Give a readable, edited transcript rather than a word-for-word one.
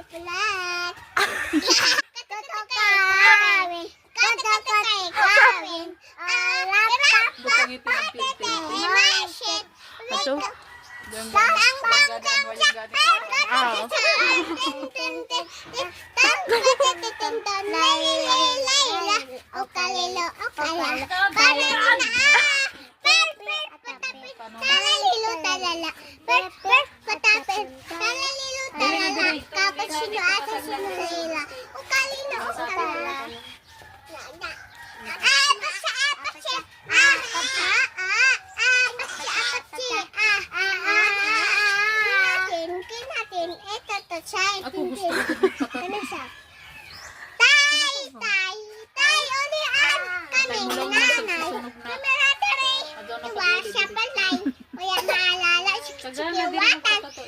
Plat. Kawin. Kawin. Butang ngipin ang pilpil. Mashit. Aso? Diyan ganun. Gadaan, walang ganun. Ako gusto ko Ano siya? Tay! Ulian! Kami, Tay mo lang naman sa nanay. susunog na. Kameratari. Adon na Iwa siya palay. Kaya naalala, Sagana din ang sikiwatan. pagkato.